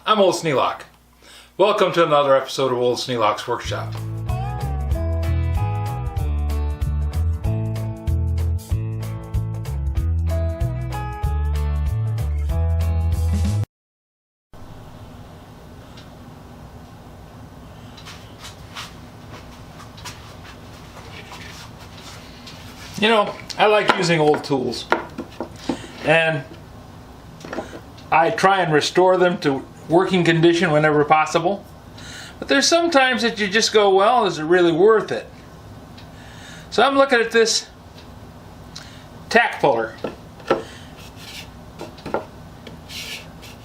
I'm Old Sneelock. Welcome to another episode of Old Sneelock's Workshop. You know, I like using old tools, and I try and restore them to working condition whenever possible. But there's some times that you just go, well, is it really worth it? So I'm looking at this tack puller,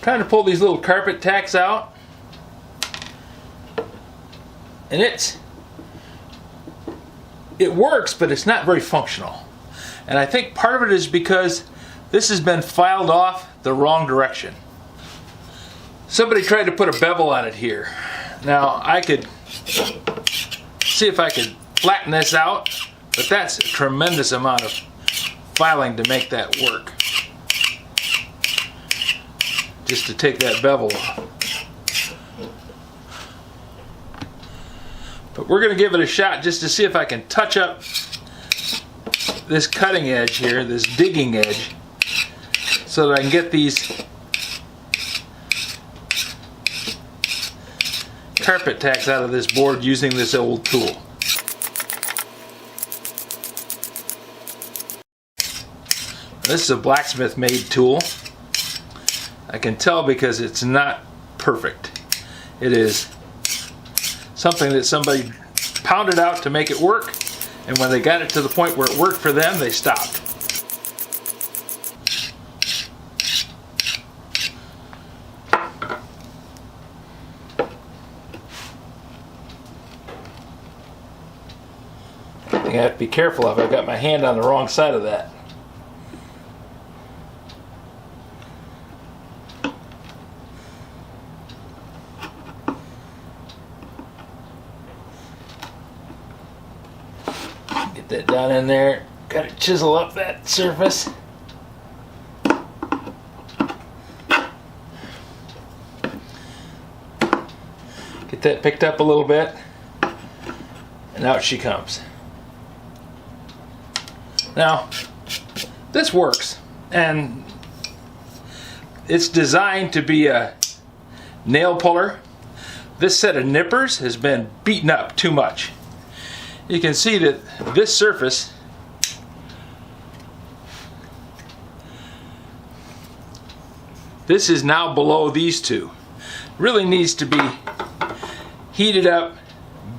trying to pull these little carpet tacks out, and it works, but it's not very functional. And I think part of it is because this has been filed off the wrong direction. Somebody tried to put a bevel on it here. Now I could see if I could flatten this out, but that's a tremendous amount of filing to make that work. Just to take that bevel off. But we're going to give it a shot just to see if I can touch up this cutting edge here, this digging edge, so that I can get these carpet tacks out of this board using this old tool. This is a Blacksmith made tool. I can tell because it's not perfect. It is something that somebody pounded out to make it work, and when they got it to the point where it worked for them, they stopped. I have to be careful if I've got my hand on the wrong side of that. Get that down in there. Got to chisel up that surface. Get that picked up a little bit. And out she comes. Now, this works, and it's designed to be a nail puller. This set of nippers has been beaten up too much. You can see that this surface this is now below these two. Really needs to be heated up,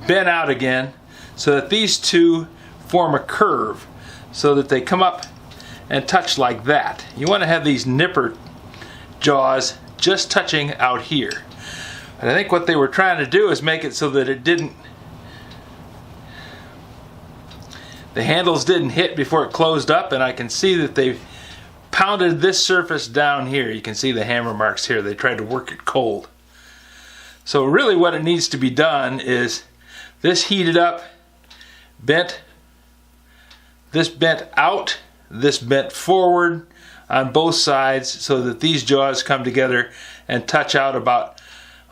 bent out again, so that these two form a curve, so that they come up and touch like that. You want to have these nipper jaws just touching out here. And I think what they were trying to do is make it so that the handles didn't hit before it closed up, and I can see that they've pounded this surface down here. You can see the hammer marks here. They tried to work it cold. So really what it needs to be done is this heated up, bent, this bent out, this bent forward on both sides, so that these jaws come together and touch out about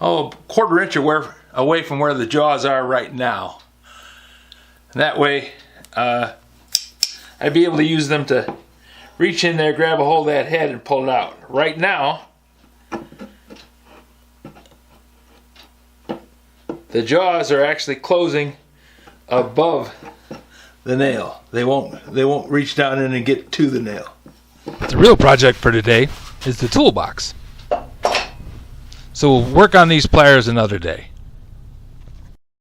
a quarter inch away from where the jaws are right now. And that way I'd be able to use them to reach in there, grab a hold of that head and pull it out. Right now the jaws are actually closing above the nail. They won't reach down in and get to the nail. But the real project for today is the toolbox. So we'll work on these pliers another day.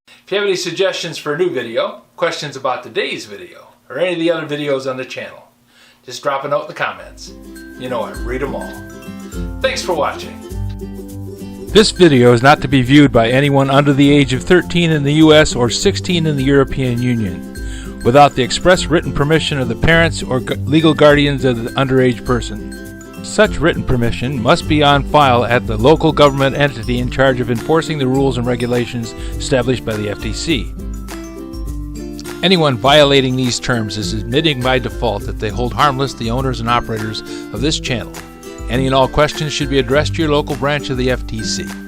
If you have any suggestions for a new video, questions about today's video, or any of the other videos on the channel, just drop a note in the comments. You know I read them all. Thanks for watching. This video is not to be viewed by anyone under the age of 13 in the US or 16 in the European Union, without the express written permission of the parents or legal guardians of the underage person. Such written permission must be on file at the local government entity in charge of enforcing the rules and regulations established by the FTC. Anyone violating these terms is admitting by default that they hold harmless the owners and operators of this channel. Any and all questions should be addressed to your local branch of the FTC.